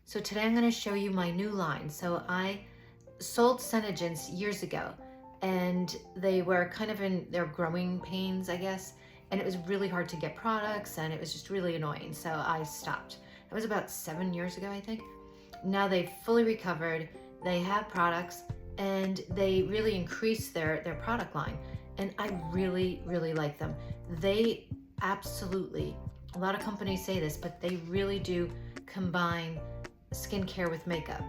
So today I'm going to show you my new line. So I sold Senegence years ago, and they were kind of in their growing pains, I guess, and it was really hard to get products, and it was just really annoying, so I stopped. That was about 7 years ago, I think. Now they've fully recovered, they have products, and they really increased their product line, and I really, really like them. They absolutely, a lot of companies say this, but they really do combine skincare with makeup.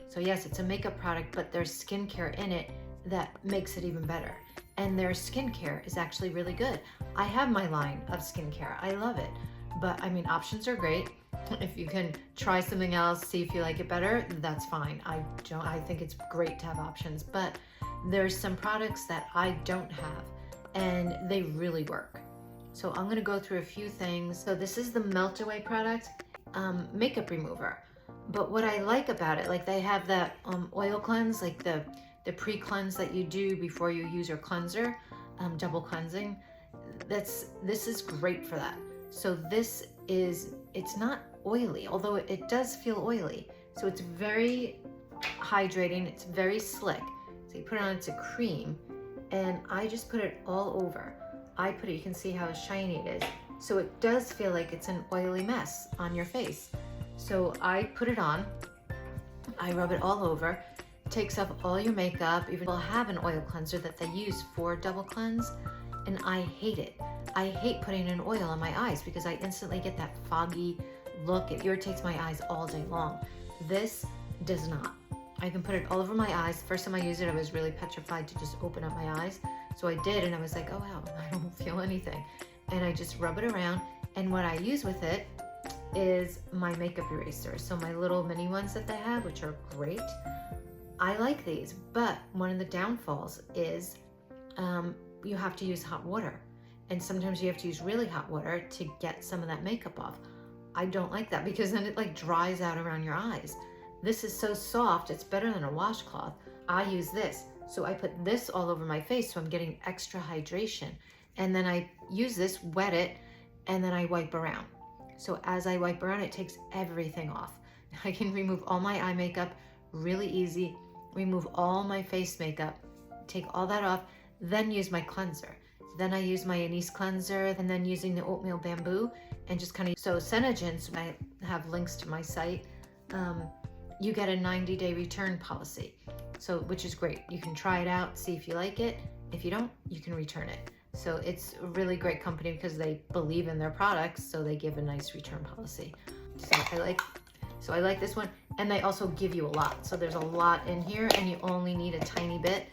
So yes, it's a makeup product, but there's skincare in it that makes it even better. And their skincare is actually really good. I have my line of skincare. I love it. But I mean, options are great. If you can try something else, see if you like it better, that's fine. I think it's great to have options, but there's some products that I don't have and they really work. So I'm gonna go through a few things. So this is the Melt Away product, makeup remover. But what I like about it, like they have that oil cleanse, like the pre-cleanse that you do before you use your cleanser, double cleansing. This is great for that. So it's not oily, although it does feel oily. So it's very hydrating, it's very slick. So you put it on, it's a cream, and I just put it all over. You can see how shiny it is. So it does feel like it's an oily mess on your face. So I put it on, I rub it all over, it takes off all your makeup. Even will have an oil cleanser that they use for double cleanse, and I hate it. I hate putting an oil on my eyes because I instantly get that foggy look. It irritates my eyes all day long. This does not. I can put it all over my eyes. First time I used it, I was really petrified to just open up my eyes. So I did, and I was like, oh wow, I don't feel anything. And I just rub it around, and what I use with it is my makeup eraser. So my little mini ones that they have, which are great. I like these, but one of the downfalls is you have to use hot water. And sometimes you have to use really hot water to get some of that makeup off. I don't like that because then it like dries out around your eyes. This is so soft, it's better than a washcloth. I use this. So I put this all over my face so I'm getting extra hydration. And then I use this, wet it, and then I wipe around. So as I wipe around, it takes everything off. I can remove all my eye makeup really easy, remove all my face makeup, take all that off, then use my cleanser. Then I use my Anise cleanser, and then using the oatmeal bamboo, and just kind of, so Senegence, I have links to my site, you get a 90-day return policy. So, which is great. You can try it out, see if you like it. If you don't, you can return it. So it's a really great company because they believe in their products, so they give a nice return policy. So I like this one, and they also give you a lot. So there's a lot in here, and you only need a tiny bit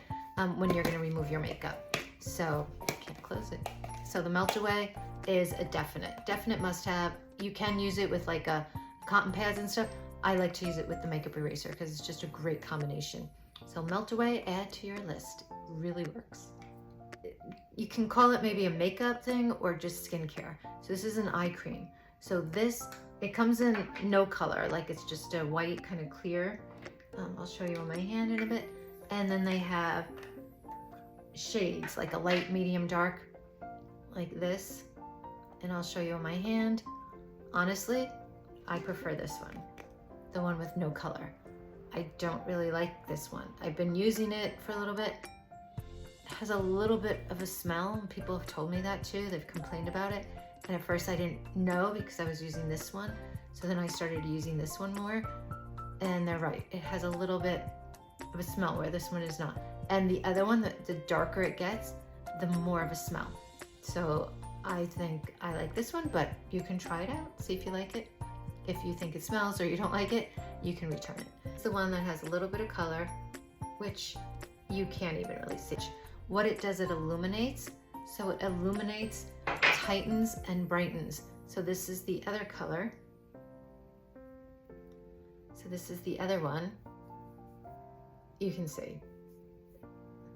when you're gonna remove your makeup. So I can't close it. So the Melt Away is a definite must-have. You can use it with like a cotton pads and stuff. I like to use it with the makeup eraser because it's just a great combination. So Melt Away, add to your list. It really works. You can call it maybe a makeup thing or just skincare. So this is an eye cream. So this, it comes in no color, like it's just a white kind of clear. I'll show you on my hand in a bit. And then they have shades, like a light, medium, dark, like this. And I'll show you on my hand. Honestly, I prefer this one, the one with no color. I don't really like this one. I've been using it for a little bit. It has a little bit of a smell, and people have told me that too. They've complained about it. And at first I didn't know because I was using this one. So then I started using this one more, and they're right. It has a little bit of a smell where this one is not. And the other one, the darker it gets, the more of a smell. So I think I like this one, but you can try it out, see if you like it. If you think it smells or you don't like it, you can return it. It's the one that has a little bit of color, which you can't even really see. What it does, it illuminates. So it illuminates, tightens, and brightens. So this is the other color. So this is the other one. You can see.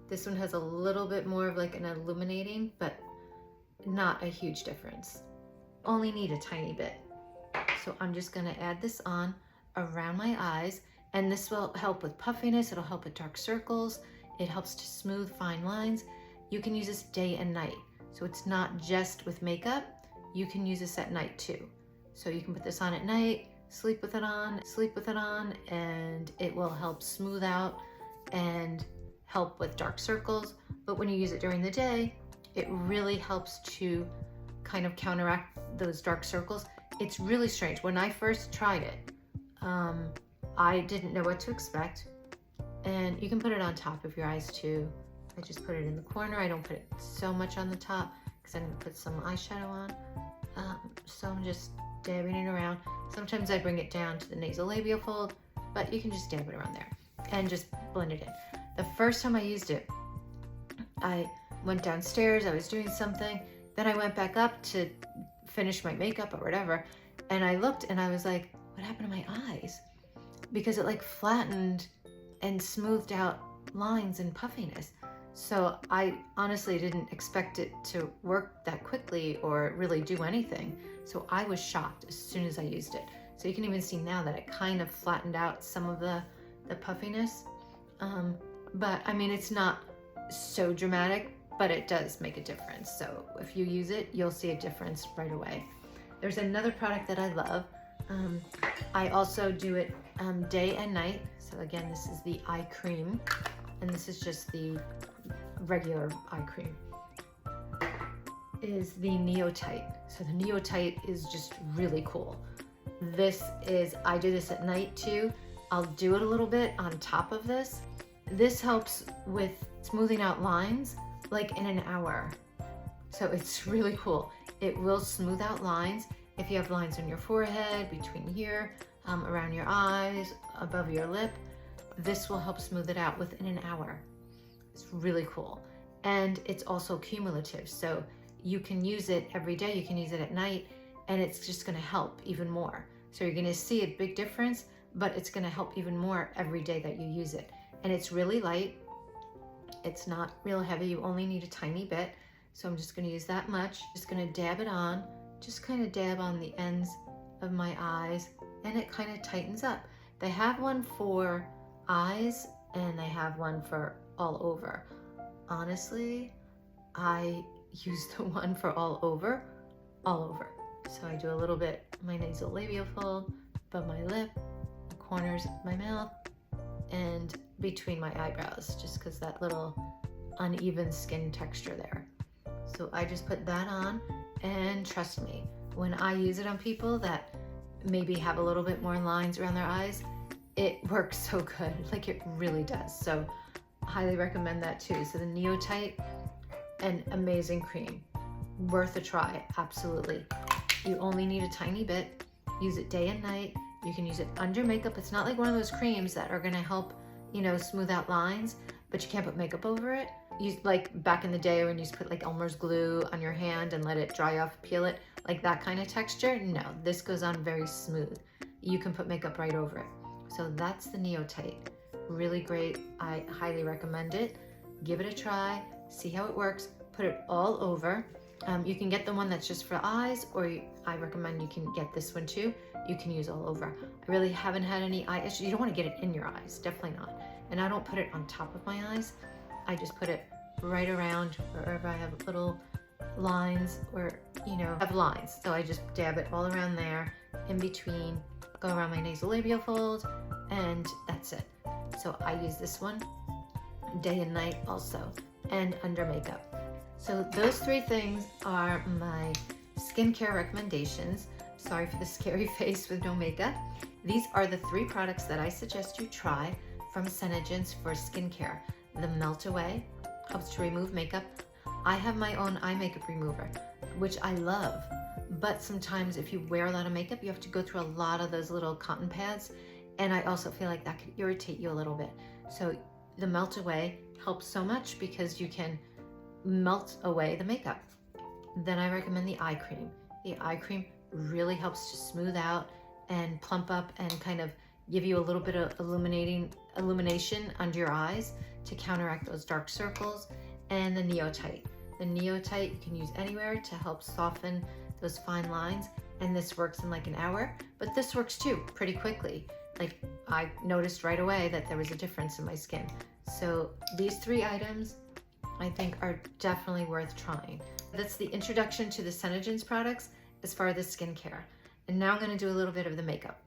This one has a little bit more of like an illuminating, but not a huge difference. Only need a tiny bit. So I'm just gonna add this on around my eyes, and this will help with puffiness, it'll help with dark circles, it helps to smooth fine lines. You can use this day and night. So it's not just with makeup, you can use this at night too. So you can put this on at night, sleep with it on, and it will help smooth out and help with dark circles. But when you use it during the day, it really helps to kind of counteract those dark circles. It's really strange. When I first tried it, I didn't know what to expect. And you can put it on top of your eyes too. I just put it in the corner. I don't put it so much on the top because I'm gonna put some eyeshadow on. So I'm just dabbing it around. Sometimes I bring it down to the nasolabial fold, but you can just dab it around there and just blend it in. The first time I used it, I went downstairs, I was doing something, then I went back up to finish my makeup or whatever, and I looked and I was like, what happened to my eyes? Because it like flattened and smoothed out lines and puffiness. So I honestly didn't expect it to work that quickly or really do anything. So I was shocked as soon as I used it. So you can even see now that it kind of flattened out some of the puffiness. But I mean, it's not so dramatic, but it does make a difference. So if you use it, you'll see a difference right away. There's another product that I love. I also do it day and night. So again, this is the eye cream, and this is just the regular eye cream. Is the Neotite. So the Neotite is just really cool. I do this at night too. I'll do it a little bit on top of this. This helps with smoothing out lines like in an hour. So it's really cool. It will smooth out lines. If you have lines on your forehead, between here, around your eyes, above your lip, this will help smooth it out within an hour. It's really cool. And it's also cumulative. So you can use it every day. You can use it at night, and it's just gonna help even more. So you're gonna see a big difference, but it's gonna help even more every day that you use it. And it's really light. It's not real heavy. You only need a tiny bit. So I'm just gonna use that much. Just gonna dab it on. Just kind of dab on the ends of my eyes, and it kind of tightens up. They have one for eyes and they have one for all over. Honestly, I use the one for all over. So I do a little bit my nasolabial fold, above my lip, the corners of my mouth, and between my eyebrows, just because that little uneven skin texture there. So I just put that on, and trust me, when I use it on people that maybe have a little bit more lines around their eyes, it works so good. Like, it really does. So highly recommend that too. So the Neotite, an amazing cream, worth a try, absolutely. You only need a tiny bit. Use it day and night. You can use it under makeup. It's not like one of those creams that are gonna help, smooth out lines, but you can't put makeup over it. Use like back in the day when you used to put like Elmer's glue on your hand and let it dry off, peel it, like that kind of texture. No, this goes on very smooth. You can put makeup right over it. So that's the Neotite. Really great. I highly recommend it. Give it a try, see how it works, put it all over. You can get the one that's just for eyes, or I recommend you can get this one too. You can use all over. I really haven't had any eye issues. You don't want to get it in your eyes, definitely not. And I don't put it on top of my eyes. I just put it right around wherever I have little lines or, have lines. So I just dab it all around there, in between, go around my nasolabial fold, and that's it. So I use this one day and night also, and under makeup. So those three things are my skincare recommendations. Sorry for the scary face with no makeup. These are the three products that I suggest you try from Senegence for skincare. The Melt Away helps to remove makeup. I have my own eye makeup remover, which I love, but sometimes if you wear a lot of makeup, you have to go through a lot of those little cotton pads, and I also feel like that could irritate you a little bit. So the Melt Away helps so much because you can melt away the makeup. Then I recommend the eye cream. The eye cream really helps to smooth out and plump up and kind of give you a little bit of illumination under your eyes to counteract those dark circles. And the Neotite. The Neotite you can use anywhere to help soften those fine lines, and this works in like an hour, but this works too pretty quickly. Like, I noticed right away that there was a difference in my skin. So these three items I think are definitely worth trying. That's the introduction to the Senegence products as far as the skincare. And now I'm going to do a little bit of the makeup.